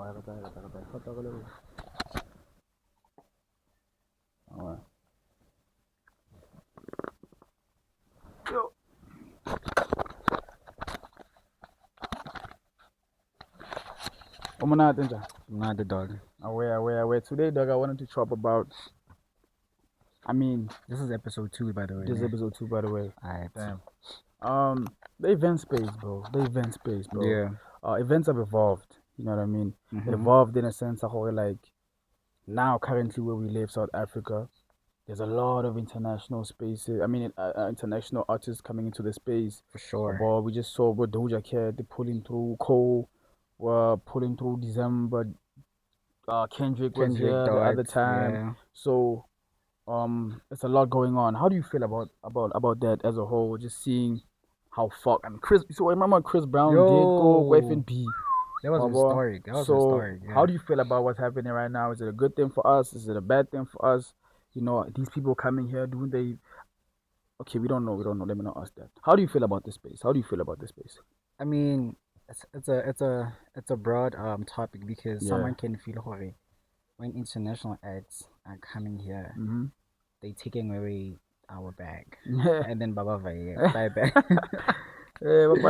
Not the dog. Aware. Today, dog, I wanted to talk about. I mean, This is episode 2, by the way. this is episode 2, by the way. Alright. Damn. The event space, bro. Yeah. Events have evolved. You know what I mean? Mm-hmm. Evolved in a sense of like now, currently where we live, South Africa, there's a lot of international spaces. I mean, international artists coming into the space. For sure. But we just saw with Doja Cat, they pulling through Cole, were pulling through December. Kendrick was here the other time. Yeah. So it's a lot going on. How do you feel about that as a whole? Just seeing how fuck and Chris. So I remember Chris Brown did go with FNB. That was historic. How do you feel about what's happening right now? Is it a good thing for us? Is it a bad thing for us? You know, these people coming here, do they? Okay, we don't know. Let me not ask that. How do you feel about this space? I mean, it's a broad topic because someone can feel horny when international acts are coming here. Mm-hmm. They taking away our bag, Yeah. and then bye bye. But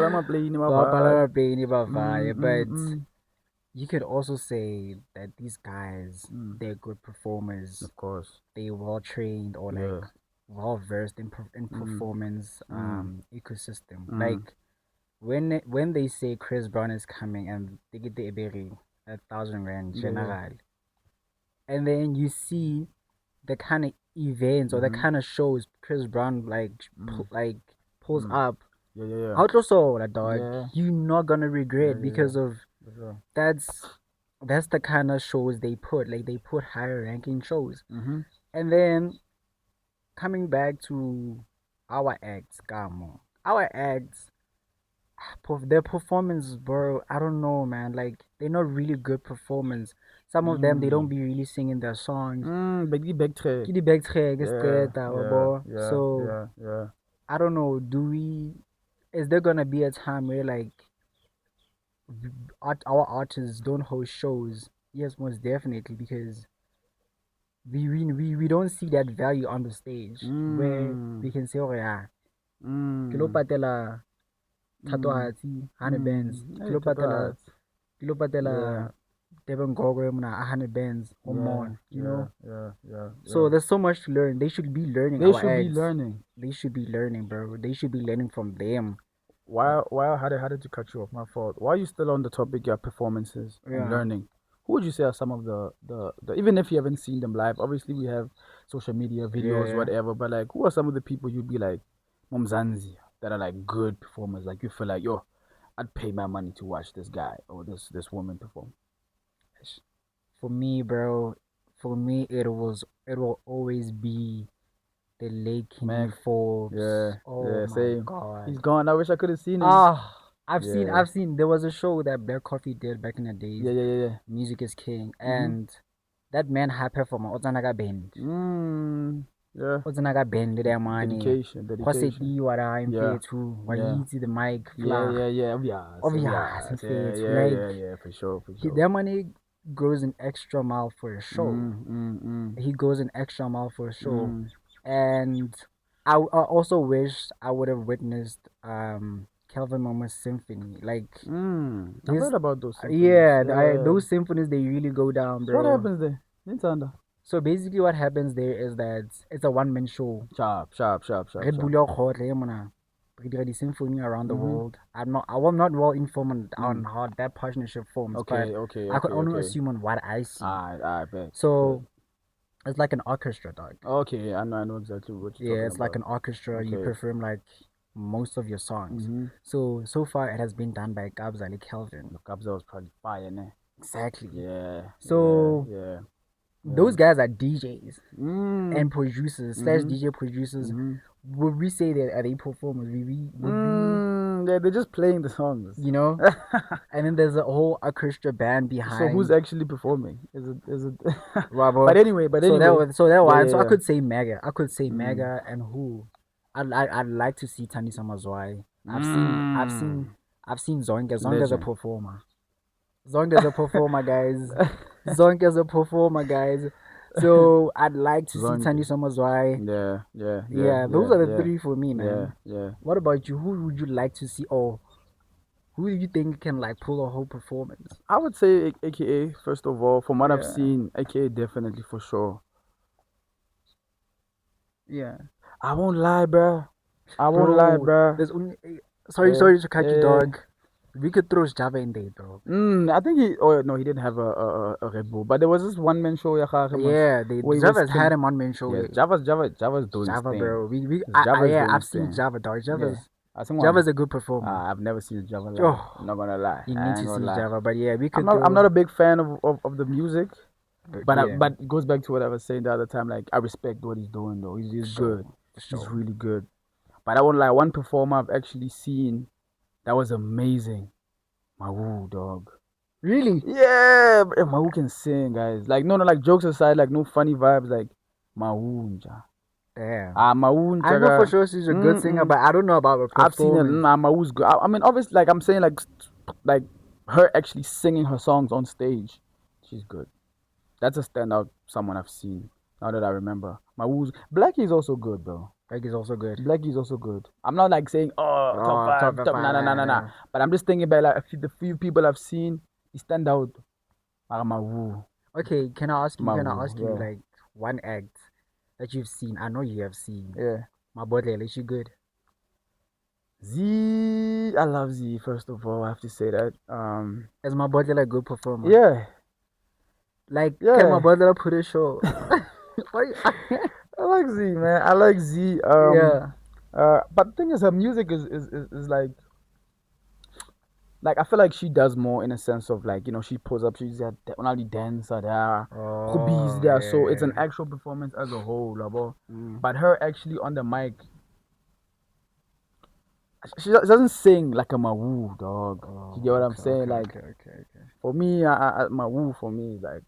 you could also say that these guys, they're good performers. Of course. They're well trained or like well versed in performance ecosystem. Like when they say Chris Brown is coming and they get the Eberi 1,000 rand general, and then you see the kind of events or the kind of shows Chris Brown pulls up. Yeah. How so, that dog? You're not gonna regret because of that's the kind of shows they put. Like they put higher ranking shows. And then coming back to our acts, Gamo. Our acts, their performance, bro, I don't know, man. Like they're not really good performance. Some of them they don't be really singing their songs. So I don't know. Is there gonna be a time where like our artists don't host shows? Yes, most definitely, because we don't see that value on the stage where we can say, oh yeah, kilo patela Thatohatsi, 100 bands, kilo patela Devon Gogo, 100 bands, you know. So there's so much to learn. They should be learning. They should be learning, bro. They should be learning from them. How did you cut you off? My fault. Why are you still on the topic of performances and learning? Who would you say are some of the even if you haven't seen them live? Obviously, we have social media videos, whatever. But like, who are some of the people you'd be like, Mzansi, that are like good performers? Like you feel like, yo, I'd pay my money to watch this guy or this woman perform. For me, bro, it will always be the late King Forbes. My same. God. He's gone. I wish I could have seen him. I've seen. There was a show that Black Coffee did back in the days. Yeah. Music is King, and that man high performer. Otsanaga band. Otsanaga band. Their money. Dedication. What I'm here to. Why you see the mic? Obvious. Yeah. For sure. Their money goes an extra mile for a show. He goes an extra mile for a show. And I also wish I would have witnessed Kelvin Momo's symphony. Like I heard about those symphonies. Those symphonies, they really go down, bro. What happens there? Nintendo. So basically what happens there is that it's a one-man show. Sharp. Red Bull the symphony around the world. I'm not well informed on how that partnership forms. Okay. I could only assume on what I see. I bet. So it's like an orchestra, dog. Okay, I know exactly what you're talking about. It's like an orchestra. Okay. You perform like most of your songs. So far it has been done by Kabza Ali Kelvin. Kabza was probably fire, ne? Exactly. Yeah. So those guys are DJs and producers / DJ producers. Would we say that are they performers? They're just playing the songs, you know. And then there's a whole orchestra band behind. So who's actually performing? Is it? But anyway. So I could say Mega. Mega and who? I'd like to see Thandiswa Mazwai. I've seen Zonke. Zonke's a performer. Zonke is a performer, guys. Zonke is a performer, guys. So I'd like to see Zonke. Tandi Somazwai. Yeah, those are the three for me, man. Yeah. What about you? Who would you like to see? Or who do you think can like pull a whole performance? I would say AKA, first of all, from what I've Yeah, seen, AKA definitely for sure. yeah. I won't lie, bruh. I won't lie, Bro, bruh. there's only Yeah, sorry to cut you, yeah. dog. We could throw Java in there, bro. I think he. Oh no, he didn't have a Red Bull, but there was this one man show. Yeah, Where he was Java's had killing. him on main show. Yes, Yeah. Java's doing his Java, thing. bro. Java's Yeah, doing I've his seen thing. Java, dog. Yeah, I think one. Java's a good performer. I've never seen Java live. I'm Oh, not gonna lie. you I need ain't to gonna see lie. Java, but yeah, we could I'm not a throw. big fan of the music, Yeah, but it goes back to what I was saying the other time. Like I respect what he's doing though. He's sure, good. for He's sure. really good. But I won't lie. One performer I've actually seen that was amazing. Mawu, dog. Really? Yeah, Mawu can sing, guys. Like no, like jokes aside, like no funny vibes. Like Mawu, Yeah. Mawu, I know for sure she's a good singer, but I don't know about her I've seen it. performance. Mawu's good. I mean, obviously, like I'm saying, like her actually singing her songs on stage, she's good. That's a standout. Someone I've seen. Now that I remember, Mawu's Blackie is also good though. Like is also good. Blackie is also good. I'm not like saying top top five, top nah. But I'm just thinking about like the few people I've seen, they stand out. Mawu. Okay, can I ask you? Can I Mawu, ask you like one act that you've seen? I know you have seen. Yeah. Mabodlele, is she good? Z, I love Z. First of all, I have to say that. Is Mabodlele a good performer? Yeah. Like, Yeah. can Mabodlele put a show? I like Z, man. I like Z. Yeah. But the thing is, her music is like I feel like she does more in a sense of like she pulls up. She's a only dancer there, hobbies there. So it's an actual performance as a whole, labo. But her actually on the mic, she doesn't sing like a Mawu, dog. You get what I'm saying? Like for me, Mawu for me is like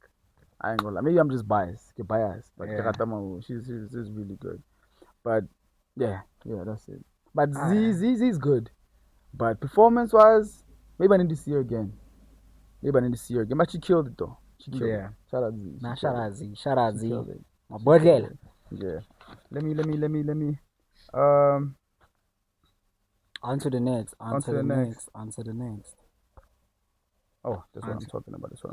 I ain't gonna lie. Maybe I'm just biased. Get biased, but Mawu, she's really good. But yeah, that's it. But Z's good. But performance wise, maybe I need to see her again. But she killed it though. She killed it. Shout out Z. Nah, shout out Z. Shout out Z. My boy. Yeah. Let me. On to the next. On to the next. Oh, that's what I'm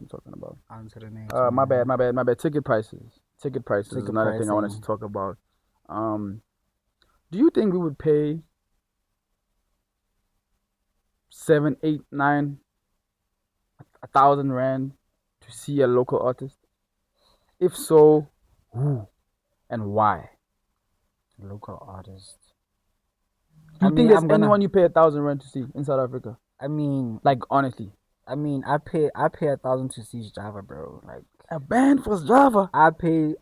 talking about. On to the next. My bad. Ticket prices is another thing I wanted to talk about. Do you think we would pay 7, 8, 9, 1,000 rand to see a local artist? If so, who and why? Local artist. Do you think there's anyone you pay 1,000 rand to see in South Africa? I mean, like honestly. I mean, I pay 1,000 to see Java, bro. Like a band for Java. I pay.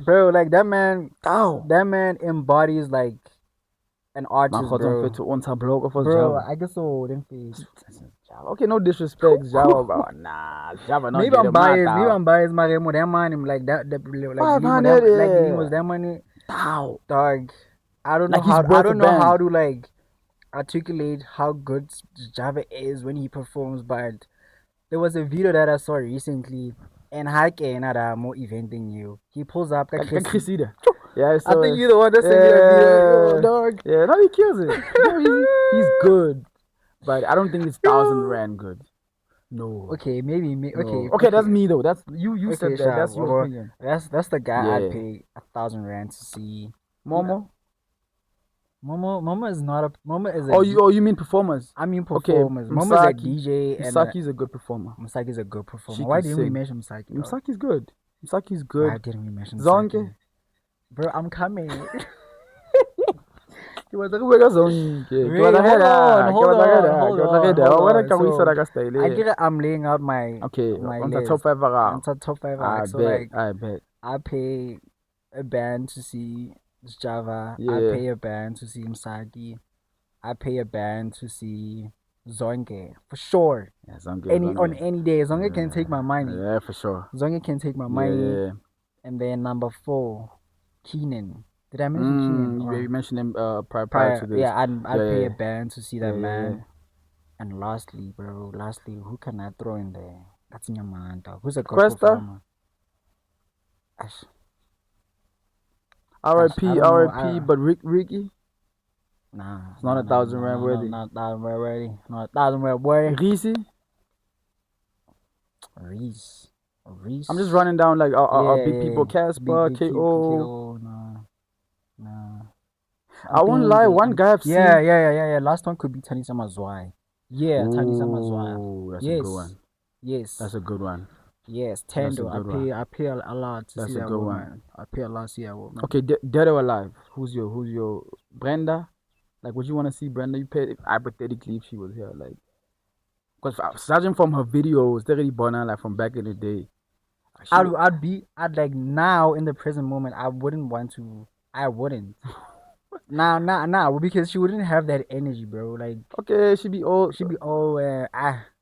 Bro, like that man. That man embodies like an artist, bro. Bro, I guess so. Them face. Okay, no disrespect, Java, bro. Nah, Java not. Maybe I'm biased. Maremo, that money, like that, like was that money. Dog. I don't know how to like articulate how good Java is when he performs, but there was a video that I saw recently, and Hake more event than you. He pulls up like Chrisida. Yeah, I think you're the one that sent me that video, dog. Yeah, no, he kills it. He's good, but I don't think it's 1,000 rand good. No. Okay, maybe okay. That's me though. That's you said that. That's your opinion. That's the guy I'd pay 1,000 rand to see. Momo is not a Momo is a you mean performers? I mean performers. Okay, Momo's a DJ and Msaki's a good performer. Msaki's a good performer. Why didn't we mention Msaki? Msaki's good. Msaki's good. Why didn't we mention Zonke? Bro, I'm coming. Hold on. I'm laying out my top 5 around. Top 5 acts. So like I bet. I pay a band to see Java. Yeah. I pay a band to see Msaki. I pay a band to see Zonke for sure. Yeah, Zonke. On any day, Zonke can take my money. Yeah, for sure. Zonke can take my money. Yeah. And then number 4, Keenan. Did I mention Keenan? Yeah, you mentioned him prior to this. Yeah, I'd pay a band to see that man. And lastly, bro, who can I throw in there? That's Nyamanta. Who's a good Questa, performer? Ash, I RIP, don't know. RIP, but Ricky, Nah, it's not a thousand rand worthy. not 1,000 worthy. Not 1,000 worthy. Reese, Reese. I'm just running down like our big people. Casper, Big KO. KO. Nah. I won't lie, one guy I've seen. Yeah. Last one could be Tanisa Mazwai. Yeah, Tanisa Mazwai. Ooh, that's a Yes. good one. Yes. That's a good one. Yes, That's a Tendo. good one. I pay a lot to That's see a that good woman. one. I pay a lot to see that woman. Okay, dead or alive? Who's your Brenda? Like, would you want to see Brenda? You paid hypothetically if she was here, like, because judging from her videos, they're really born like from back in the day. I'd like now in the present moment. I wouldn't. Nah, because she wouldn't have that energy, bro. Like, okay, she'd be old.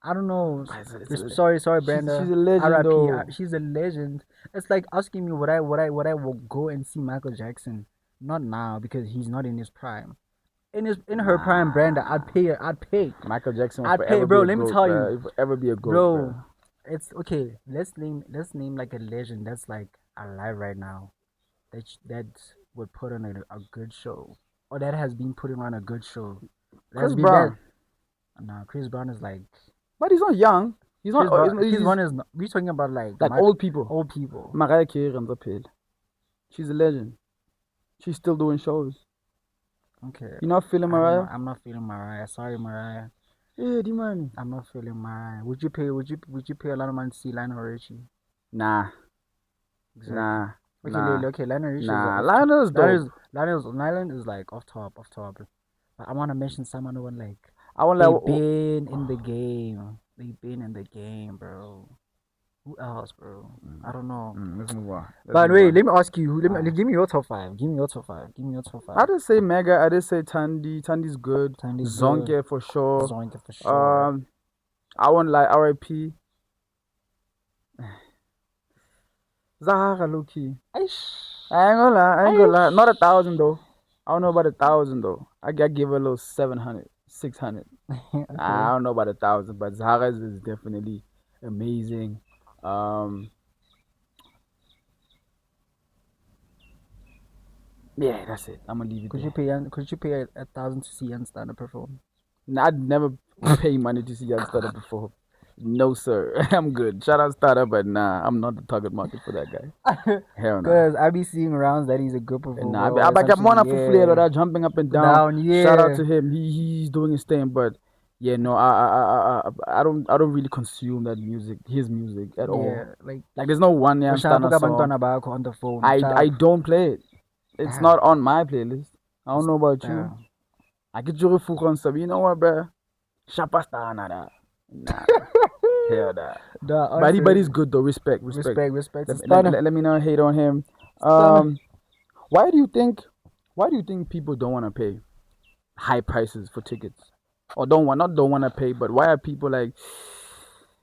I don't know. It's Sorry, Brenda. She's a legend, RIP. though. She's a legend. It's like asking me would I will go and see Michael Jackson. Not now because he's not in his prime. In her prime, Brenda, I'd pay. Michael Jackson will I'd pay, forever bro. be a Let me goat, tell bro. you, He'll forever be a goat, bro. It's okay. Let's name like a legend that's like alive right now. That would put on a good show, or that has been putting on a good show. Chris Brown. Nah, Chris Brown is like. But he's not young. He's not. Chris Brown is not. We're talking about like old people. Old people. Mariah Carey runs up here. She's a legend. She's still doing shows. Okay. You're not feeling Mariah? I'm not feeling Mariah. Sorry, Mariah. Yeah, D-man. I'm not feeling Mariah. Would you pay a lot of money to see Lionel Richie? Nah. Exactly. Nah. Okay, Lionel Richie. Nah, Lionel's dope. Lionel is like off top. But I want to mention someone who like. Been in the game. They've been in the game, bro. Who else, bro? I don't know. Let's move on. By the way, let me ask you. Give me your top five. I didn't say Mega. I didn't say Tandy. Tandy's good. Zonke for sure. I won't lie. RIP. Zahara Loki. I ain't gonna lie. Not 1,000 though. I don't know about 1,000 though. I gotta give her a little 700, 600. Okay. I don't know about 1,000, but Zahara is definitely amazing. Yeah, that's it. I'm gonna leave it. Could you pay 1,000 to see Jan Starter perform? Nah, I'd never pay money to see Jan Starter perform. No, sir. I'm good. Shout out Starter, but nah, I'm not the target market for that guy. Hell no. Because I be seeing rounds that he's a good performer. Nah, I got one for Flair that jumping up and down. Yeah. Shout out to him. He's doing his thing, but yeah, no, I don't really consume that music, his music at all. Yeah, like there's no one Jan Starter song. On the phone. I don't play it. It's not on my playlist. I don't know about you. I get your on sub. You know what, bro? Shapastana. Nah. Hell that. But he's good though. Respect. Let me not hate on him. Why do you think people don't want to pay high prices for tickets? Or don't want to pay, but why are people like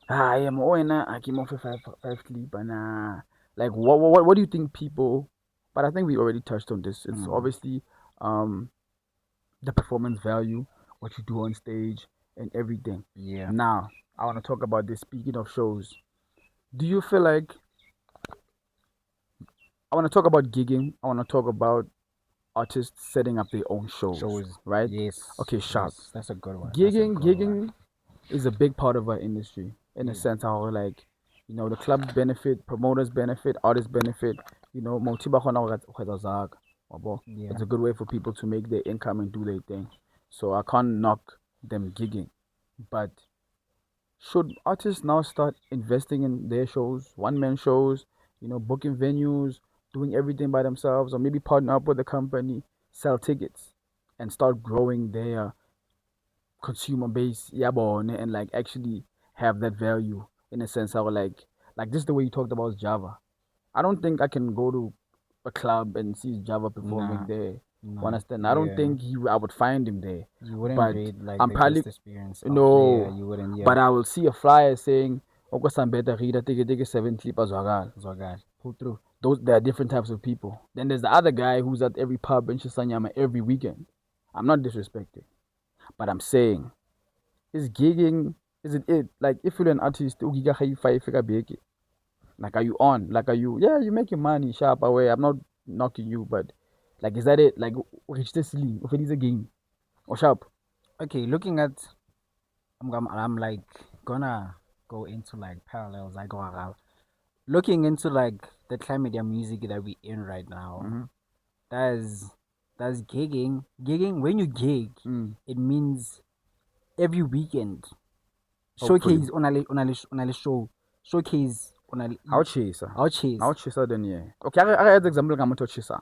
I am I came off for five sleep and like what do you think people? But I think we already touched on this. It's obviously the performance value, what you do on stage, and everything. Yeah. Now, I want to talk about this. Speaking of shows, do you feel like I want to talk about gigging? I want to talk about artists setting up their own shows, right? Yes. Okay, sharp. Yes, that's a good one. Gigging is a big part of our industry in a sense how like the clubs benefit, promoters benefit, artists benefit. It's a good way for people to make their income and do their thing. So I can't knock them gigging. But should artists now start investing in their shows, one-man shows, booking venues, doing everything by themselves, or maybe partner up with a company, sell tickets, and start growing their consumer base, and like actually have that value in a sense how like just the way you talked about Java. I don't think I can go to a club and see Java performing there. Understand? I don't think I would find him there. You wouldn't rate like I'm the probably, best experience. No, you wouldn't. Yeah. But I will see a flyer saying, "Okosambeta Rida take 7 clippers Zwagal." Pull through. There are different types of people. Then there's the other guy who's at every pub in Chisanyama every weekend. I'm not disrespecting, but I'm saying is gigging, is it? Like, if you're an artist, you giga high five figure big. Like, are you on? Like, are you? Yeah, you're making money, sharp away. I'm not knocking you, but like, is that it? Like, reach the ceiling. If it is a game, or sharp. Okay, looking at, I'm like gonna go into like parallels. I go around looking into like the climate of music that we in right now. Mm-hmm. That's gigging. Gigging, when you gig, it means every weekend Hopefully. showcase on a show, showcase on a How chaser? I'll chase. How chaser then yeah. Okay, I had example ka motho chaser.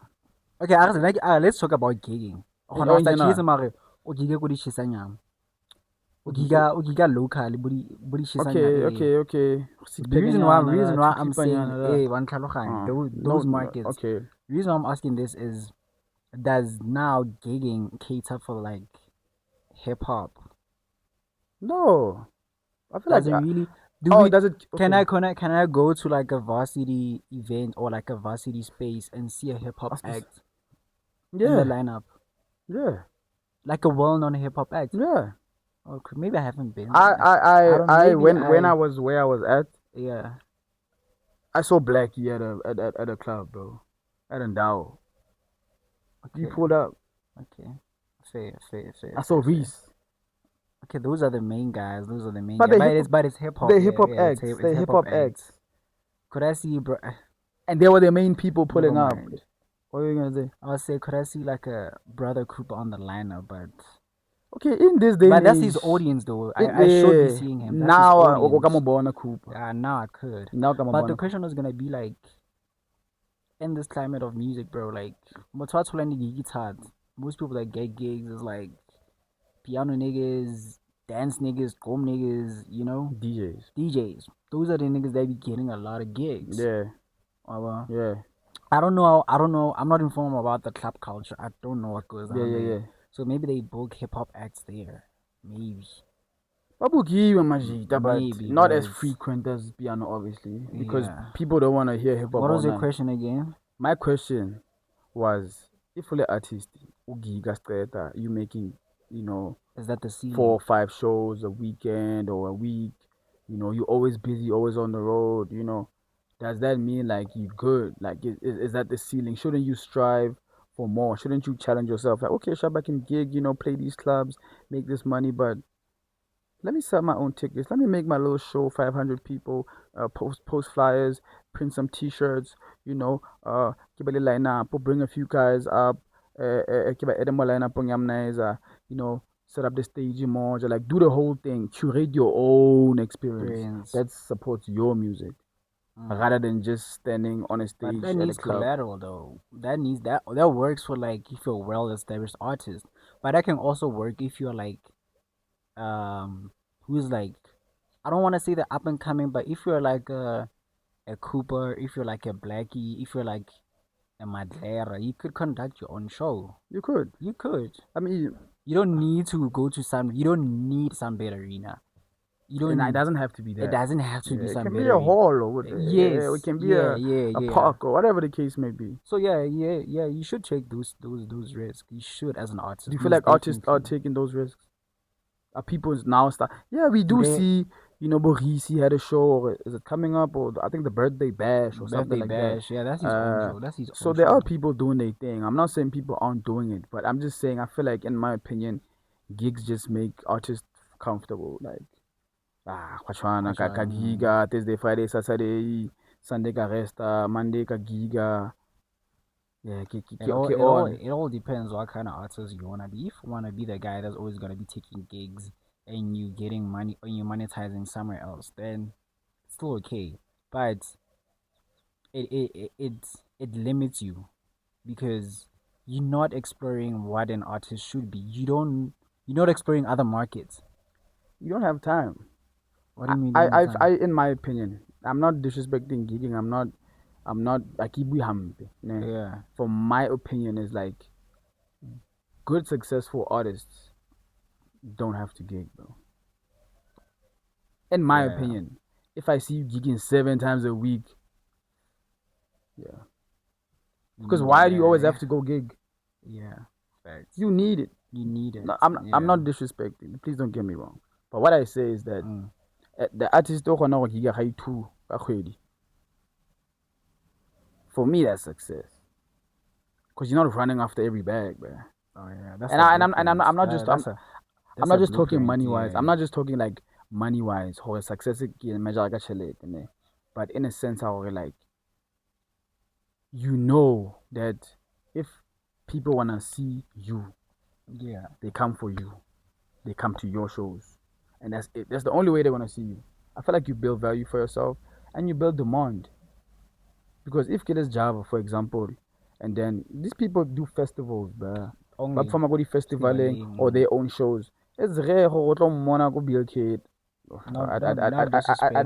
Okay, like let's talk about gigging. Oh, Gona in sa chase general. mare o giga go di chisanyang. O giga local bo di chisanyang. Okay. The reason why I'm saying one those No, markets. okay. The reason why I'm asking this is, does now gigging cater for like hip hop? No. I feel Does like it really? does it okay. Can I go to like a varsity event or like a varsity space and see a hip hop act in the Yeah. lineup? Yeah. Like a well-known hip hop act. Yeah. Okay, maybe I haven't been. I when I was where I was at, Yeah. I saw Blackie at a club, bro. At Ndao. Okay. He pulled up. Okay. Fair. I saw Reese. Okay, those are the main guys. Those are the main But guys. But it's hip hop. They're hip hop Yeah, acts. They're hip hop acts. Could I see, bro? And they were the main people pulling Never up. mind. What are you gonna say? I would say, could I see like a Brother Cooper on the lineup? But Okay, in this day, but that's his audience though. I should be seeing him. That's now, his audience. Cooper. Now I could. Now, But the question was gonna be like, in this climate of music, bro, like, most people that get gigs is like piano niggas, dance niggas, drum niggas, you know? DJs. Those are the niggas that be getting a lot of gigs. Yeah. Yeah. I don't know. I'm not informed about the club culture. I don't know what goes on there. Yeah. So maybe they book hip hop acts there. Maybe. But not as frequent as piano, obviously, because people don't want to hear hip hop. What was your question again? My question was, if you're an artist, you making, is that the scene? 4 or 5 shows a weekend or a week, you're always busy, always on the road, does that mean like you're good? Like, is that the ceiling? Shouldn't you strive for more? Shouldn't you challenge yourself? Like, okay, Shab, I can gig, play these clubs, make this money, but let me sell my own tickets. Let me make my little show, 500 people, post flyers, print some T-shirts, keep a little line up, bring a few guys up, keep a line up, set up the stage more, like do the whole thing, curate your own experience. That supports your music. Rather than just standing on a stage. But that needs collateral though. That works for like if you're a well-established artist. But that can also work if you're like who's like, I don't want to say the up and coming, but if you're like a Cooper, if you're like a Blackie, if you're like a Madlera, you could conduct your own show. You could. I mean, you don't need to go to you don't need Sunbed Arena. It doesn't have to be that. It doesn't have to be Sunbed Arena. It can be a hall or yes, it can be a park or whatever the case may be. So yeah, you should take those risks. You should as an artist. Do you feel like artists are taking those risks? Are people now start? Yeah, we do see. Borisi had a show, or is it coming up? Or I think the Birthday Bash or something like that. Yeah, that's his own show. That's his own show. So there are people doing their thing. I'm not saying people aren't doing it, but I'm just saying I feel like, in my opinion, gigs just make artists comfortable. Like, kwachwana ka giga, Thursday, Friday, Saturday, Sunday ka resta, Monday ka giga. Yeah, it all depends what kind of artist you wanna be. If you wanna be the guy that's always gonna be taking gigs and you getting money and you monetizing somewhere else, then it's still okay. But it limits you because you're not exploring what an artist should be. You're not exploring other markets. You don't have time. What do you mean? In my opinion, I'm not disrespecting gigging. I'm not like yeah. For my opinion, is like good successful artists don't have to gig, bro. In my opinion, if I see you gigging 7 times a week, because why do you always have to go gig? Yeah, facts. You need it. You need it. No, I'm not disrespecting. Please don't get me wrong. But what I say is that the artist o kgona go giga ga 2 ka kgwedi. For me, that's success. Because you're not running after every bag, man. Oh yeah, that's I'm not just I'm not just talking blueprint, money wise. yeah. I'm not just talking like money wise or success measure but in a sense how like you know that if people wanna see you, yeah, they come for you. They come to your shows. And that's it. That's the only way they're gonna see you. I feel like you build value for yourself and you build demand. Because if Kid is Java, for example, and then these people do festivals, bruh. only But from a festivaling or their own shows. It's rare go tlo mmona go Bill Kid. no disrespect.